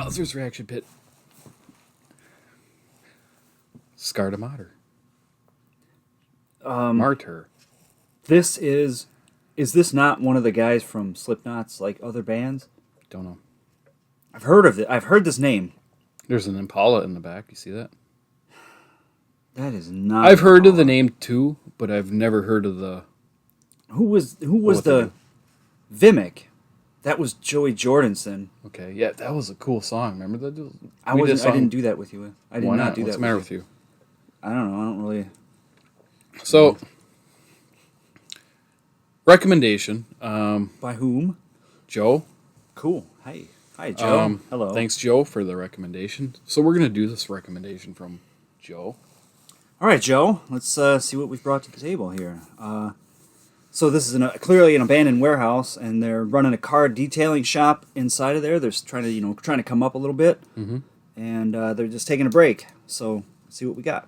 Bowzer's Reaction Pit. Scar to Martyr. Martyr. This is this not one of the guys from Slipknot's like other bands? Don't know. I've heard of it. I've heard this name. There's an Impala in the back. You see that? That is not. I've heard of the name too, but I've never heard of the. Who was the Vimic? That was Joey Jordison. Okay, yeah, that was a cool song. Remember that? I didn't do that with you. I did Why not do What's that. the matter with you? I don't know. I don't really. So, recommendation. By whom? Joe. Cool. Hi, Joe. Hello. Thanks, Joe, for the recommendation. So we're gonna do this recommendation from Joe. All right, Joe. Let's see what we've brought to the table here. So this is clearly an abandoned warehouse, and they're running a car detailing shop inside of there. They're trying to come up a little bit, and they're just taking a break. So let's see what we got.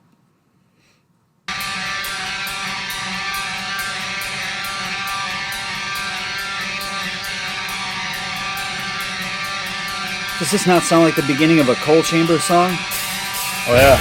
Does this not sound like the beginning of a Coal Chamber song? Oh yeah.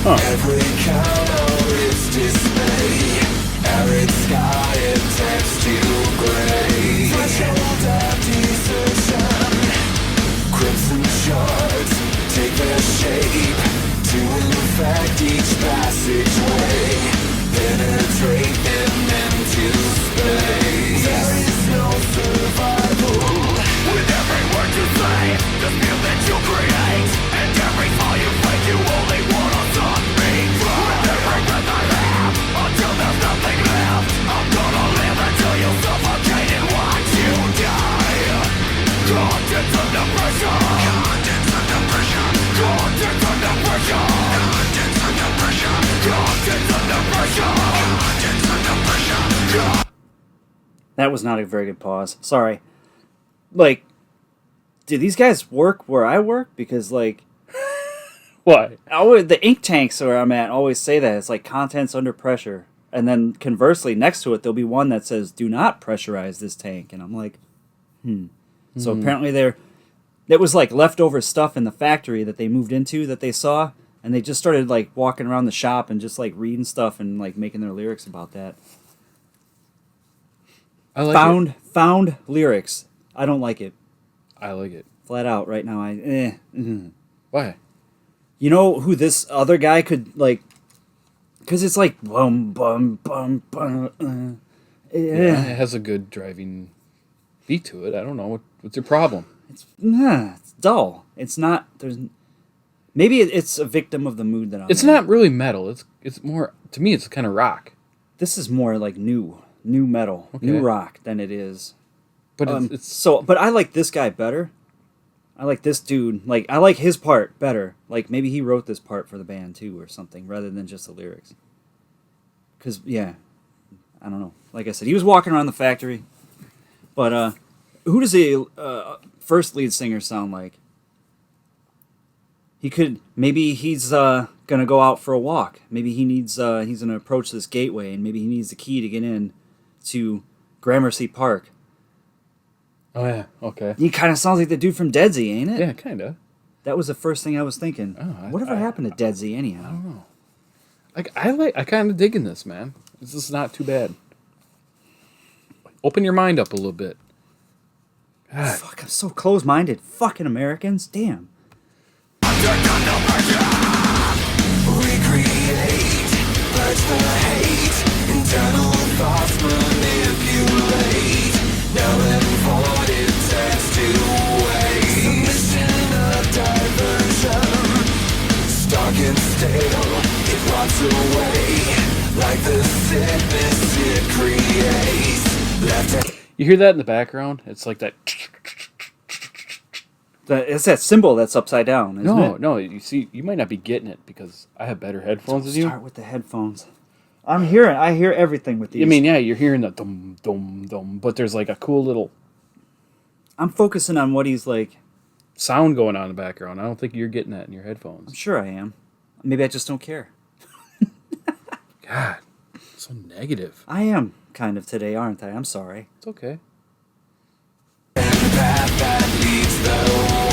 Every color is dismay. Arid sky and text to gray. Threshold of desertion. Crimson shards take their shape to infect each passageway. Penetrate them into space. There is no survival. With every word you say, the field that you create, and every fall you fight, you only want to suck me. With every breath I have, until there's nothing left, I'm gonna live until you suffocate and watch you die. Contents under pressure. Contents under pressure. Contents under pressure. Contents under pressure. Contents under pressure. Contents under pressure. That was not a very good pause. Sorry. Like, do these guys work where I work? Because, like... What? The ink tanks where I'm at always say that. It's like contents under pressure. And then conversely, next to it, there'll be one that says, do not pressurize this tank. And I'm like, So apparently there was like leftover stuff in the factory that they moved into that they saw. And they just started like walking around the shop and just like reading stuff and like making their lyrics about that. I like Found lyrics. I don't like it. I like it. Flat out right now. Why? You know who this other guy could, like... Because it's like... Bum, bum, bum, bum, Yeah, it has a good driving beat to it. I don't know. What's your problem? It's dull. It's not... There's... Maybe it's a victim of the mood that I'm It's in. not really metal. It's more... To me, it's kind of rock. This is more like new metal, new rock than it is. But But I like this guy better. I like this dude. Like, I like his part better. Like, maybe he wrote this part for the band, too, or something, rather than just the lyrics. Because, yeah, I don't know. Like I said, he was walking around the factory. But, who does the first lead singer sound like? Maybe he's going to go out for a walk. Maybe he's going to approach this gateway, and maybe he needs the key to get in to Gramercy Park. Oh, yeah. Okay. He kind of sounds like the dude from Dead Z, ain't it? Yeah, kind of. That was the first thing I was thinking. Whatever happened to Dead Z, anyhow? I don't know. I kind of digging this, man. This is not too bad. Open your mind up a little bit. God. Fuck, I'm so close-minded. Fucking Americans. Damn. Recreate, purge the hate, internal thoughts manipulate, null and void in text to waste. still, it rots away. Like the sickness it creates. Left You hear that in the background? It's like that. It's that symbol that's upside down, isn't it? No. You see, you might not be getting it because I have better headphones than you. Start with the headphones. I hear everything with these. I mean, yeah, you're hearing the dum dum dum, but there's like a cool little I'm focusing on what he's like. sound going on in the background. I don't think you're getting that in your I'm headphones. sure I am. Maybe I just don't care. God, so negative. I am kind of today, aren't I? I'm sorry. It's okay. path that leads the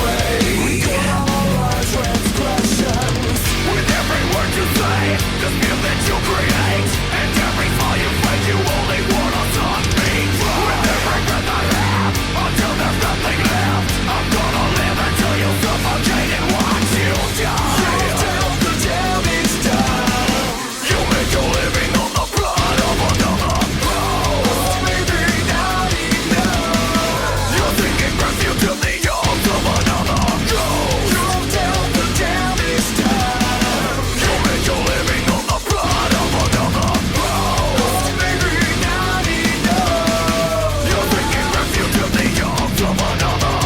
way. We call our transgressions. With every word you say, the feel that you create, and every fall you fight, you only want us on me. With every breath I have, until there's nothing left, I'm gonna live until you suffocate and watch you die. You tell the damage done. You make your living on the blood of another. Oh, maybe not enough. You're thinking refuge in the arms of another. Go. You tell the damage done. You make your living on the blood of another. Oh, maybe not enough. You're thinking refuge in the arms of another.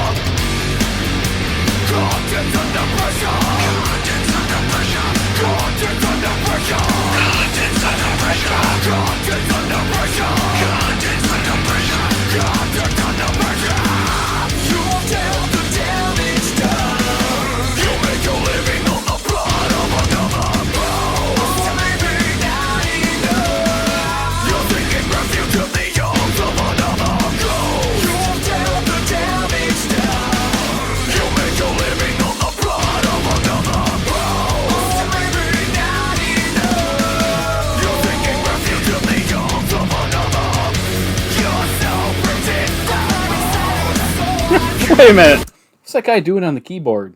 Conscience under pressure. Conscience under pressure. Conscience under pressure. Conscience under pressure. Conscience under pressure. Conscience under pressure. Conscience under pressure. You tell the damage done. You make your living on the blood of another. Oh, maybe not enough. You're thinking refuge in the arms of another. Go. You tell the damage done. You make your living on the blood of another. Oh, maybe not enough. You're thinking refuge in the arms of another. You're so predictable. Wait a minute. What's that guy doing on the keyboard?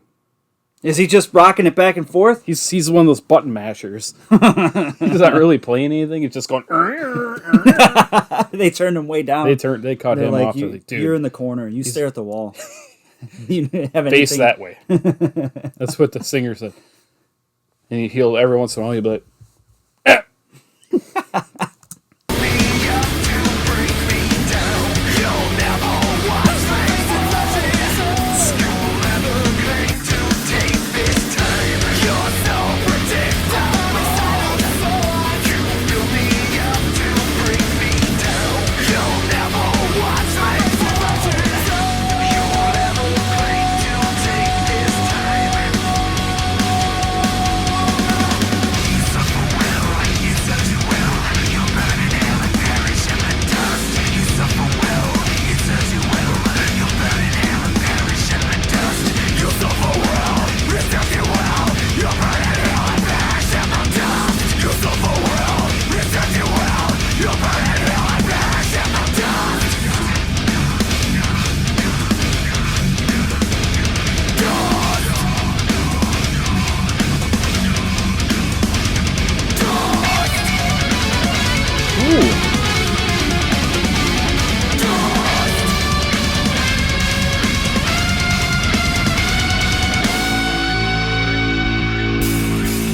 Is he just rocking it back and forth? He's one of those button mashers. He's not really playing anything. He's just going. They turned him way down. They cut They're him like, off. They're like, dude, you're in the corner. You stare at the wall. You have face anything? that way. That's what the singer said. And he'll every once in a while he'll be like,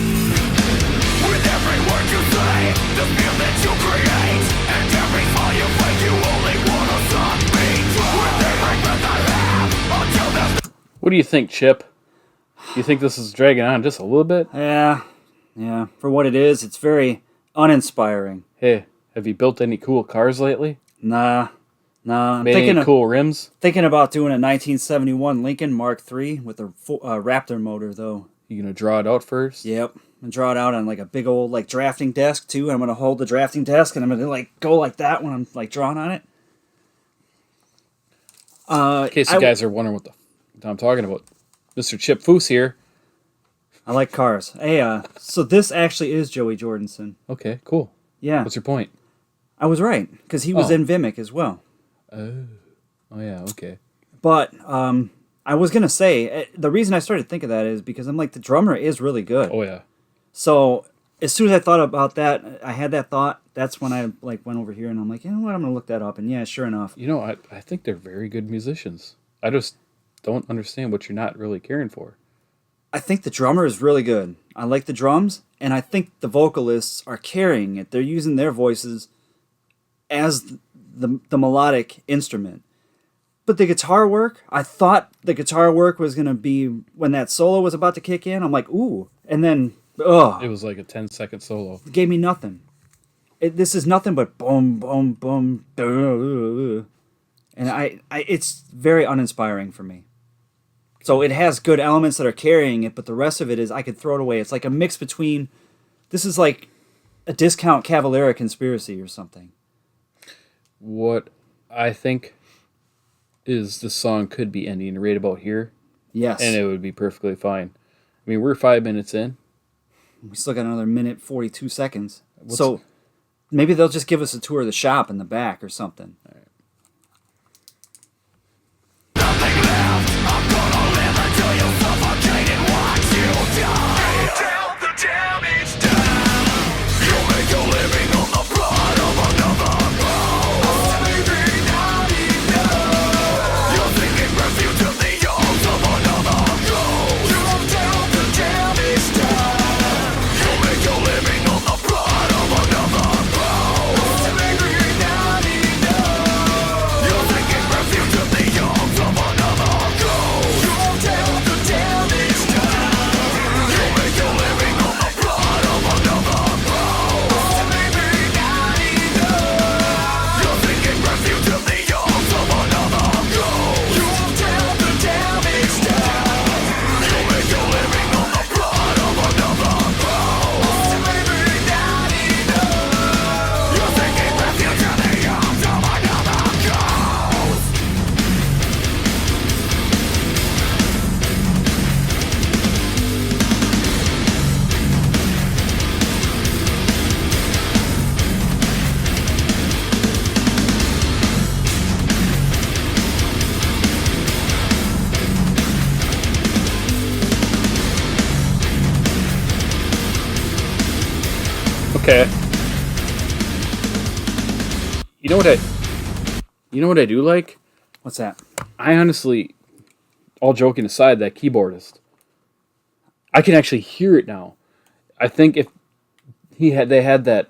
With every word you say, the feel that you create, and every fall you fight, you only want us on me. With every breath I have, until there's "What do you think, Chip? You think this is dragging on just a little bit? Yeah. For what it is, it's very uninspiring. Hey, have you built any cool cars lately? Nah. I'm Made any cool rims? thinking about doing a 1971 Lincoln Mark III with a Raptor motor, though. You gonna draw it out first? Yep. And draw it out on like a big old like drafting desk too. I'm gonna hold the drafting desk and I'm gonna like go like that when I'm like drawing on it. In case you guys are wondering what I'm talking about, Mr. Chip Foose here. I like cars. Hey, so this actually is Joey Jordison. Okay, cool. Yeah, What's your point? I was right because he was Oh. in Vimic as well. Oh yeah, okay. But I was gonna say the reason I started to think of that is because I'm like the drummer is really good. Oh yeah. So as soon as I thought about that, I had that thought. That's when I like went over here and I'm like, you know what, I'm gonna look that up. And yeah, sure enough, You know, I think they're very good musicians. I just don't understand what you're not really caring for. I think the drummer is really good. I like the drums, and I think the vocalists are carrying it. They're using their voices as the melodic instrument. But the guitar work, I thought the guitar work was going to be when that solo was about to kick in. I'm like, ooh. And then, It was like a 10-second solo. it gave me nothing. This is nothing but boom, boom, boom. And it's very uninspiring for me. So it has good elements that are carrying it, but the rest of it is, I could throw it away. It's like a mix between, this is like a Discount Cavalera Conspiracy or something. What I think is the song could be ending right about here, Yes. and it would be perfectly fine. I mean, we're 5 minutes in. We still got another minute 42 seconds. So maybe they'll just give us a tour of the shop in the back or something. Okay. You know what I do like? What's that? I honestly, all joking aside, that keyboardist, I can actually hear it now. I think if they had that,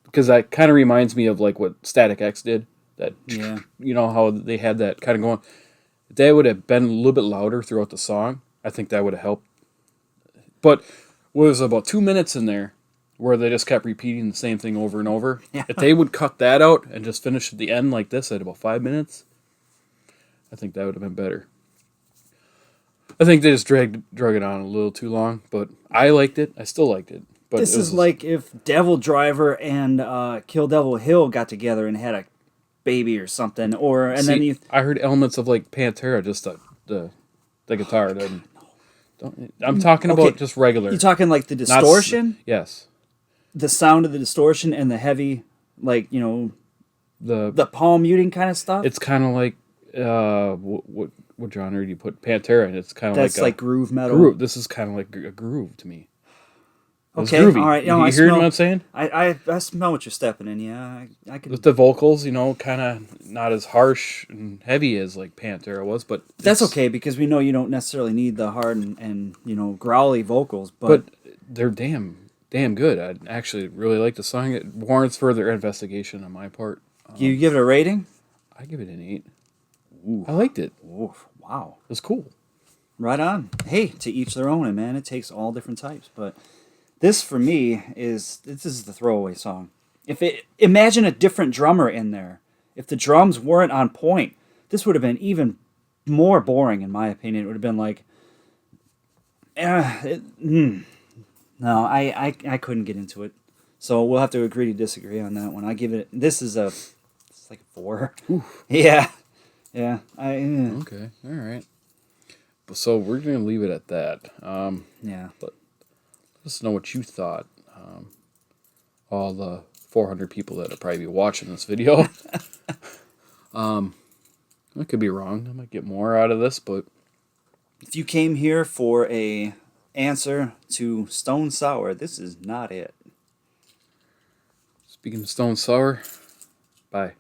because that kind of reminds me of like what Static X did. That, Yeah. you know how they had that kind of going. If they would have been a little bit louder throughout the song, I think that would have helped. But was about 2 minutes in there where they just kept repeating the same thing over and over. Yeah. If they would cut that out and just finish at the end like this at about 5 minutes, I think that would have been better. I think they just drug it on a little too long, but I liked it. I still liked it. But This it was is like if Devil Driver and Kill Devil Hill got together and had a baby or something, I heard elements of like Pantera, just the guitar. I'm talking about just regular. You talking like the distortion, Yes. the sound of the distortion, and the heavy, like the palm muting kind of stuff. It's kind of like what genre do you put Pantera in? It's kind of That's like like groove metal. groove. This is kind of like a groove to me. It's Okay, groovy. all right. You hear what I'm saying? I smell what you're stepping in. Yeah, I can. With the vocals, kind of not as harsh and heavy as like Pantera was, but That's okay because we know you don't necessarily need the hard and growly vocals, But they're damn good. I actually really like the song. It warrants further investigation on my part. You give it a rating? I give it an 8. Ooh. I liked it. Oof, wow. It was cool. Right on. Hey, to each their own, and man, it takes all different types. But this for me is the throwaway song. Imagine a different drummer in there. If the drums weren't on point, this would have been even more boring, in my opinion. It would have been like, no, I couldn't get into it. So we'll have to agree to disagree on that one. I give it. It's like a 4. Oof. Yeah. Yeah. Okay. All right. So we're going to leave it at that. Yeah. But let us know what you thought. All the 400 people that will probably be watching this video. I could be wrong. I might get more out of this, but if you came here for a answer to Stone Sour, this is not it. Speaking of Stone Sour, bye.